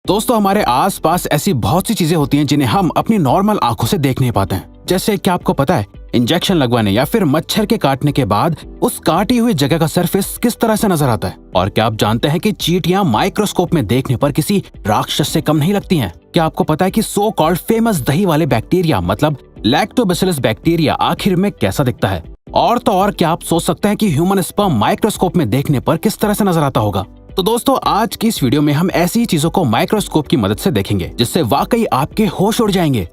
दोस्तों हमारे आसपास ऐसी बहुत सी चीजें होती हैं जिन्हें हम अपनी नॉर्मल आंखों से देख नहीं पाते हैं। जैसे क्या आपको पता है, इंजेक्शन लगवाने या फिर मच्छर के काटने के बाद उस काटी हुई जगह का सरफेस किस तरह से नजर आता है? और क्या आप जानते हैं कि चींटियां माइक्रोस्कोप में देखने पर किसी राक्षस से कम नहीं लगती हैं? क्या आपको पता है कि सो कॉल्ड फेमस दही वाले बैक्टीरिया मतलब लैक्टोबैसिलस बैक्टीरिया आखिर में कैसा दिखता है? और तो और क्या आप सोच सकते हैं कि ह्यूमन स्पर्म माइक्रोस्कोप में देखने पर किस तरह से नजर आता होगा? तो दोस्तों आज की इस वीडियो में हम ऐसी ही चीजों को माइक्रोस्कोप की मदद से देखेंगे जिससे वाकई आपके होश उड़ जाएंगे।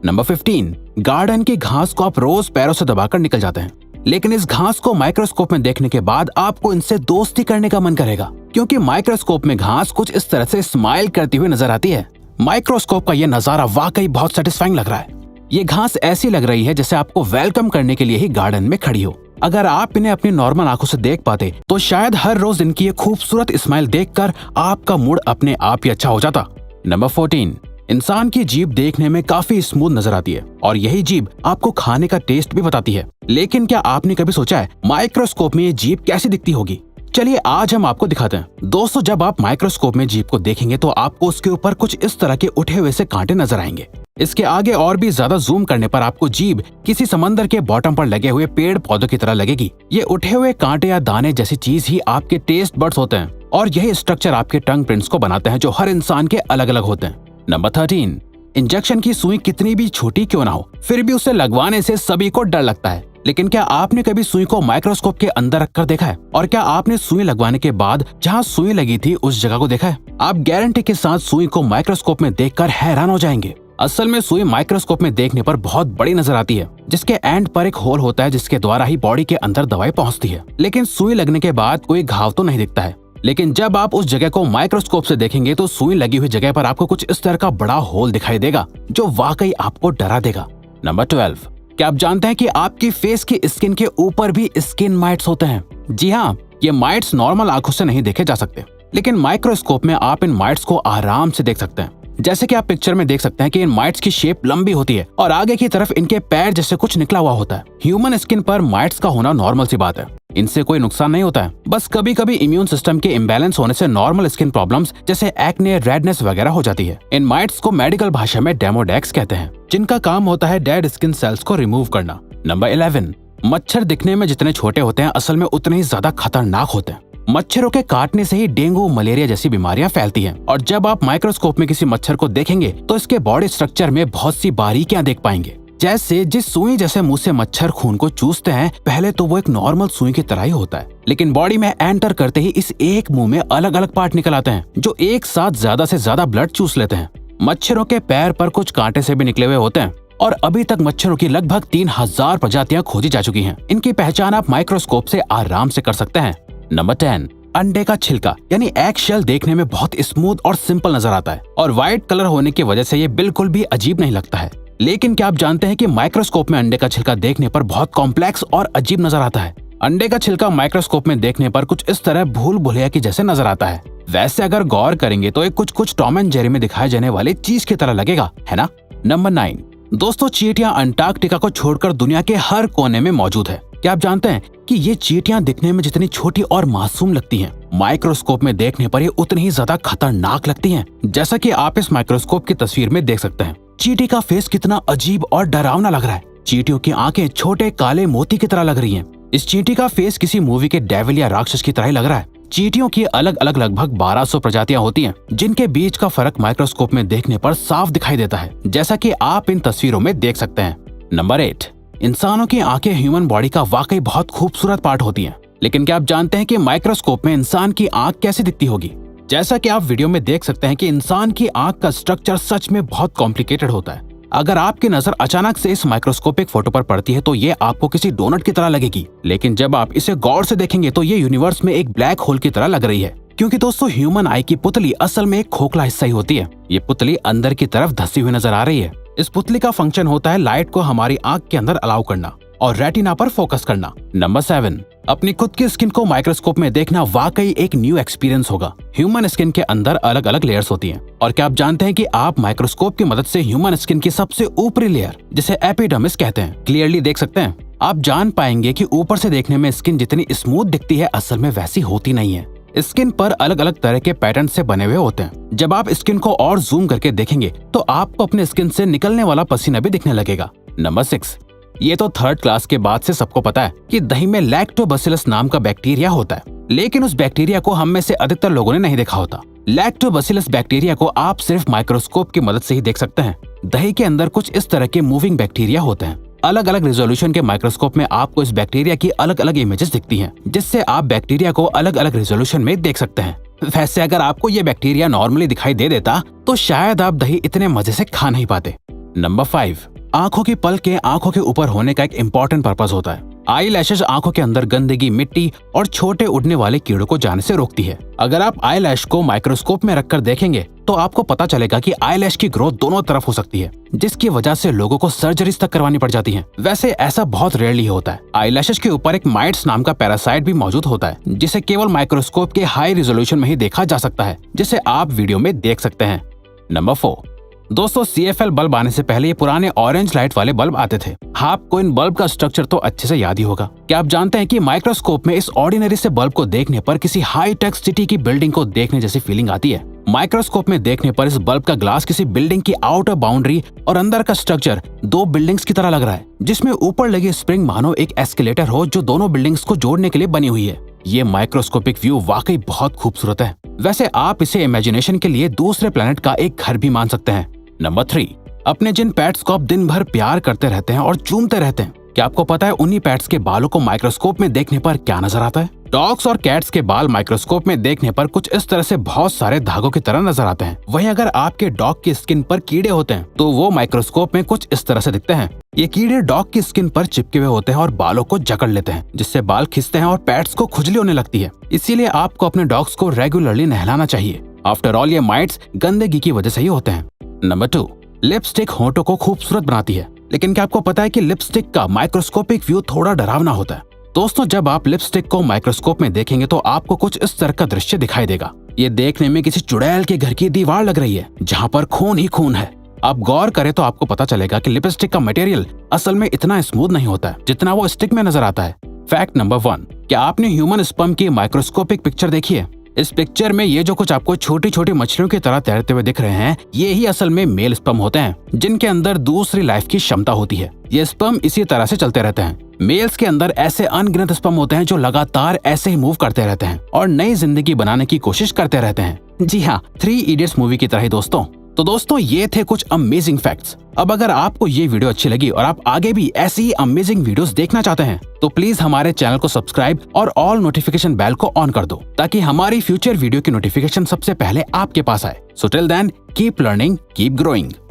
नंबर 15, गार्डन की घास को आप रोज पैरों से दबाकर निकल जाते हैं, लेकिन इस घास को माइक्रोस्कोप में देखने के बाद आपको इनसे दोस्ती करने का मन करेगा, क्योंकि माइक्रोस्कोप में घास कुछ इस तरह से स्माइल करती हुई नजर आती है। माइक्रोस्कोप का यह नजारा वाकई बहुत सेटिस्फाइंग लग रहा है। ये घास ऐसी लग रही है जैसे आपको वेलकम करने के लिए ही गार्डन में खड़ी हो। अगर आप इन्हें अपनी नॉर्मल आंखों से देख पाते तो शायद हर रोज इनकी ये खूबसूरत स्माइल देखकर आपका मूड अपने आप ही अच्छा हो जाता। नंबर 14, इंसान की जीभ देखने में काफी स्मूथ नजर आती है और यही जीभ आपको खाने का टेस्ट भी बताती है। लेकिन क्या आपने कभी सोचा है माइक्रोस्कोप में ये जीभ कैसी दिखती होगी? चलिए आज हम आपको दिखाते हैं। दोस्तों जब आप माइक्रोस्कोप में जीभ को देखेंगे तो आपको उसके ऊपर कुछ इस तरह के उठे हुए से कांटे नजर आएंगे। इसके आगे और भी ज्यादा जूम करने पर आपको जीभ किसी समंदर के बॉटम पर लगे हुए पेड़ पौधों की तरह लगेगी। ये उठे हुए कांटे या दाने जैसी चीज ही आपके टेस्ट बड्स होते हैं और यही स्ट्रक्चर आपके टंग प्रिंट्स को बनाते हैं जो हर इंसान के अलग अलग होते हैं। नंबर 13, इंजेक्शन की सुई कितनी भी छोटी क्यों ना हो फिर भी उसे लगवाने से सभी को डर लगता है। लेकिन क्या आपने कभी सुई को माइक्रोस्कोप के अंदर रखकर देखा है? और क्या आपने सुई लगवाने के बाद जहां सुई लगी थी उस जगह को देखा है? आप गारंटी के साथ सुई को माइक्रोस्कोप में देखकर हैरान हो जाएंगे। असल में सुई माइक्रोस्कोप में देखने पर बहुत बड़ी नजर आती है, जिसके एंड पर एक होल होता है जिसके द्वारा ही बॉडी के अंदर दवाई पहुंचती है। लेकिन सुई लगने के बाद कोई घाव तो नहीं दिखता है। लेकिन जब आप उस जगह को माइक्रोस्कोप से देखेंगे तो सुई लगी हुई जगह पर आपको कुछ इस तरह का बड़ा होल दिखाई देगा जो वाकई आपको डरा देगा। नंबर 12, क्या आप जानते हैं कि आपकी फेस की स्किन के ऊपर भी स्किन माइट्स होते हैं? जी हाँ, ये माइट्स नॉर्मल आंखों से नहीं देखे जा सकते, लेकिन माइक्रोस्कोप में आप इन माइट्स को आराम से देख सकते हैं। जैसे कि आप पिक्चर में देख सकते हैं कि इन माइट्स की शेप लंबी होती है और आगे की तरफ इनके पैर जैसे कुछ निकला हुआ होता है। ह्यूमन स्किन पर माइट्स का होना नॉर्मल सी बात है, इनसे कोई नुकसान नहीं होता है। बस कभी कभी इम्यून सिस्टम के इम्बैलेंस होने से नॉर्मल स्किन प्रॉब्लम्स जैसे एक्ने, रेडनेस वगैरह हो जाती है। इन माइट्स को मेडिकल भाषा में डेमोडेक्स कहते हैं, जिनका काम होता है डेड स्किन सेल्स को रिमूव करना। नंबर 11, मच्छर दिखने में जितने छोटे होते हैं असल में उतने ही ज्यादा खतरनाक होते हैं। मच्छरों के काटने से ही डेंगू, मलेरिया जैसी बीमारियां फैलती हैं और जब आप माइक्रोस्कोप में किसी मच्छर को देखेंगे तो इसके बॉडी स्ट्रक्चर में बहुत सी बारीकियां देख पाएंगे। जैसे जिस सुई जैसे मुंह से मच्छर खून को चूसते हैं पहले तो वो एक नॉर्मल सुई की तरह ही होता है, लेकिन बॉडी में एंटर करते ही इस एक मुंह में अलग अलग पार्ट निकल आते हैं जो एक साथ ज्यादा से ज्यादा ब्लड चूस लेते हैं। मच्छरों के पैर पर कुछ कांटे से भी निकले हुए होते हैं और अभी तक मच्छरों की लगभग 3000 प्रजातियां खोजी जा चुकी हैं। इनकी पहचान आप माइक्रोस्कोप से आराम से कर सकते हैं। नंबर 10, अंडे का छिलका यानी एग शेल देखने में बहुत स्मूथ और सिंपल नजर आता है और व्हाइट कलर होने की वजह से ये बिल्कुल भी अजीब नहीं लगता है। लेकिन क्या आप जानते हैं कि माइक्रोस्कोप में अंडे का छिलका देखने पर बहुत कॉम्प्लेक्स और अजीब नजर आता है? अंडे का छिलका माइक्रोस्कोप में देखने पर कुछ इस तरह भूल भुलैया की जैसे नजर आता है। वैसे अगर गौर करेंगे तो ये कुछ टॉम एंड जेरी में दिखाए जाने वाली चीज की तरह लगेगा, है ना? नंबर 9, दोस्तों चींटियां अंटार्कटिका को छोड़कर दुनिया के हर कोने में मौजूद है। क्या आप जानते हैं कि ये चींटियां दिखने में जितनी छोटी और मासूम लगती हैं, माइक्रोस्कोप में देखने पर ये उतनी ही ज्यादा खतरनाक लगती हैं। जैसा कि आप इस माइक्रोस्कोप की तस्वीर में देख सकते हैं, चींटी का फेस कितना अजीब और डरावना लग रहा है। चींटियों की आंखें छोटे काले मोती की तरह लग रही हैं। इस चींटी का फेस किसी मूवी के डेविल या राक्षस की तरह ही लग रहा है। चींटियों की अलग अलग लगभग 1200 प्रजातियां होती हैं, जिनके बीच का फर्क माइक्रोस्कोप में देखने पर साफ दिखाई देता है, जैसा कि आप इन तस्वीरों में देख सकते हैं। नंबर 8, इंसानों की आंखें ह्यूमन बॉडी का वाकई बहुत खूबसूरत पार्ट होती हैं, लेकिन क्या आप जानते हैं कि माइक्रोस्कोप में इंसान की आंख कैसी दिखती होगी? जैसा कि आप वीडियो में देख सकते हैं कि इंसान की आंख का स्ट्रक्चर सच में बहुत कॉम्प्लिकेटेड होता है। अगर आपकी नजर अचानक से इस माइक्रोस्कोपिक फोटो पर पड़ती है तो ये आपको किसी डोनट की तरह लगेगी, लेकिन जब आप इसे गौर से देखेंगे तो ये यूनिवर्स में एक ब्लैक होल की तरह लग रही है। क्योंकि दोस्तों ह्यूमन आई की पुतली असल में एक खोखला हिस्सा ही होती है। ये पुतली अंदर की तरफ धसी हुई नजर आ रही है। इस पुतली का फंक्शन होता है लाइट को हमारी आंख के अंदर अलाउ करना और रेटिना पर फोकस करना। नंबर 7, अपनी खुद की स्किन को माइक्रोस्कोप में देखना वाकई एक न्यू एक्सपीरियंस होगा। ह्यूमन स्किन के अंदर अलग अलग लेयर्स होती हैं और क्या आप जानते हैं कि आप माइक्रोस्कोप की मदद से ह्यूमन स्किन की सबसे ऊपरी लेयर जिसे एपिडर्मिस कहते हैं क्लियरली देख सकते हैं। आप जान पाएंगे कि ऊपर से देखने में स्किन जितनी स्मूथ दिखती है असल में वैसी होती नहीं है। स्किन पर अलग अलग तरह के पैटर्न से बने हुए होते हैं। जब आप स्किन को और जूम करके देखेंगे तो आपको अपने स्किन से निकलने वाला पसीना भी दिखने लगेगा। नंबर 6, ये तो थर्ड क्लास के बाद से सबको पता है कि दही में लैक्टोबैसिलस नाम का बैक्टीरिया होता है, लेकिन उस बैक्टीरिया को हम में से अधिकतर लोगों ने नहीं देखा होता। लैक्टोबैसिलस बैक्टीरिया को आप सिर्फ माइक्रोस्कोप की मदद से ही देख सकते हैं। दही के अंदर कुछ इस तरह के मूविंग बैक्टीरिया होते हैं। अलग अलग रेजोल्यूशन के माइक्रोस्कोप में आपको इस बैक्टीरिया की अलग अलग इमेजेस दिखती हैं, जिससे आप बैक्टीरिया को अलग अलग रेजोल्यूशन में देख सकते हैं। वैसे अगर आपको ये बैक्टीरिया नॉर्मली दिखाई दे देता तो शायद आप दही इतने मजे से खा नहीं पाते। नंबर 5, आंखों की पलकें आंखों के ऊपर होने का एक इम्पोर्टेंट पर्पस होता है। आई लैशेज आंखों के अंदर गंदगी, मिट्टी और छोटे उड़ने वाले कीड़ों को जाने से रोकती है। अगर आप आई लैश को माइक्रोस्कोप में रखकर देखेंगे तो आपको पता चलेगा कि आई लैश की ग्रोथ दोनों तरफ हो सकती है, जिसकी वजह से लोगों को सर्जरीज तक करवानी पड़ जाती है। वैसे ऐसा बहुत रेयरली होता है। आई लैशेज के ऊपर एक माइट्स नाम का पैरासाइट भी मौजूद होता है, जिसे केवल माइक्रोस्कोप के हाई रिजोल्यूशन में ही देखा जा सकता है, जिसे आप वीडियो में देख सकते हैं। नंबर 4, दोस्तों CFL बल्ब आने से पहले ये पुराने ऑरेंज लाइट वाले बल्ब आते थे। आपको इन बल्ब का स्ट्रक्चर तो अच्छे से याद ही होगा। क्या आप जानते हैं कि माइक्रोस्कोप में इस ऑर्डिनरी से बल्ब को देखने पर किसी हाई टेक सिटी की बिल्डिंग को देखने जैसी फीलिंग आती है। माइक्रोस्कोप में देखने पर इस बल्ब का ग्लास किसी बिल्डिंग की आउटर बाउंड्री और अंदर का स्ट्रक्चर दो बिल्डिंग्स की तरह लग रहा है, जिसमें ऊपर लगी स्प्रिंग मानो एक एस्केलेटर हो जो दोनों बिल्डिंग्स को जोड़ने के लिए बनी हुई है। ये माइक्रोस्कोपिक व्यू वाकई बहुत खूबसूरत है। वैसे आप इसे इमेजिनेशन के लिए दूसरे प्लेनेट का एक घर भी मान सकते हैं। नंबर 3, अपने जिन पेट्स को आप दिन भर प्यार करते रहते हैं और चूमते रहते हैं, क्या आपको पता है उन्हीं पेट्स के बालों को माइक्रोस्कोप में देखने पर क्या नजर आता है? डॉग्स और कैट्स के बाल माइक्रोस्कोप में देखने पर कुछ इस तरह से बहुत सारे धागों की तरह नजर आते हैं। वहीं अगर आपके डॉग की स्किन पर कीड़े होते हैं तो वो माइक्रोस्कोप में कुछ इस तरह से दिखते हैं। ये कीड़े डॉग की स्किन पर चिपके हुए होते हैं और बालों को जकड़ लेते हैं, जिससे बाल खिंचते हैं और पेट्स को खुजली होने लगती है। इसीलिए आपको अपने डॉग्स को रेगुलरली नहलाना चाहिए। आफ्टर ऑल ये माइट्स गंदगी की वजह से ही होते हैं। नंबर 2, लिपस्टिक होंठों को खूबसूरत बनाती है, लेकिन क्या आपको पता है कि लिपस्टिक का माइक्रोस्कोपिक व्यू थोड़ा डरावना होता है? दोस्तों, जब आप लिपस्टिक को माइक्रोस्कोप में देखेंगे तो आपको कुछ इस तरह का दृश्य दिखाई देगा। ये देखने में किसी चुड़ैल के घर की दीवार लग रही है, जहाँ पर खून ही खून है। आप गौर करें तो आपको पता चलेगा कि लिपस्टिक का मटेरियल असल में इतना स्मूथ नहीं होता है जितना वो स्टिक में नजर आता है। फैक्ट नंबर 1, क्या आपने ह्यूमन स्पर्म की माइक्रोस्कोपिक पिक्चर देखी है? इस पिक्चर में ये जो कुछ आपको छोटी छोटी मछलियों की तरह तैरते हुए दिख रहे हैं, ये ही असल में मेल स्पर्म होते हैं, जिनके अंदर दूसरी लाइफ की क्षमता होती है। ये स्पर्म इसी तरह से चलते रहते हैं। मेल्स के अंदर ऐसे अनगिनत स्पर्म होते हैं जो लगातार ऐसे ही मूव करते रहते हैं और नई जिंदगी बनाने की कोशिश करते रहते हैं। जी हाँ, 3 इडियट्स मूवी की तरह ही दोस्तों। तो दोस्तों, ये थे कुछ अमेजिंग फैक्ट्स। अब अगर आपको ये वीडियो अच्छी लगी और आप आगे भी ऐसी ही अमेजिंग वीडियोस देखना चाहते हैं तो प्लीज हमारे चैनल को सब्सक्राइब और ऑल नोटिफिकेशन बेल को ऑन कर दो, ताकि हमारी फ्यूचर वीडियो की नोटिफिकेशन सबसे पहले आपके पास आए। So till then, keep learning, keep growing.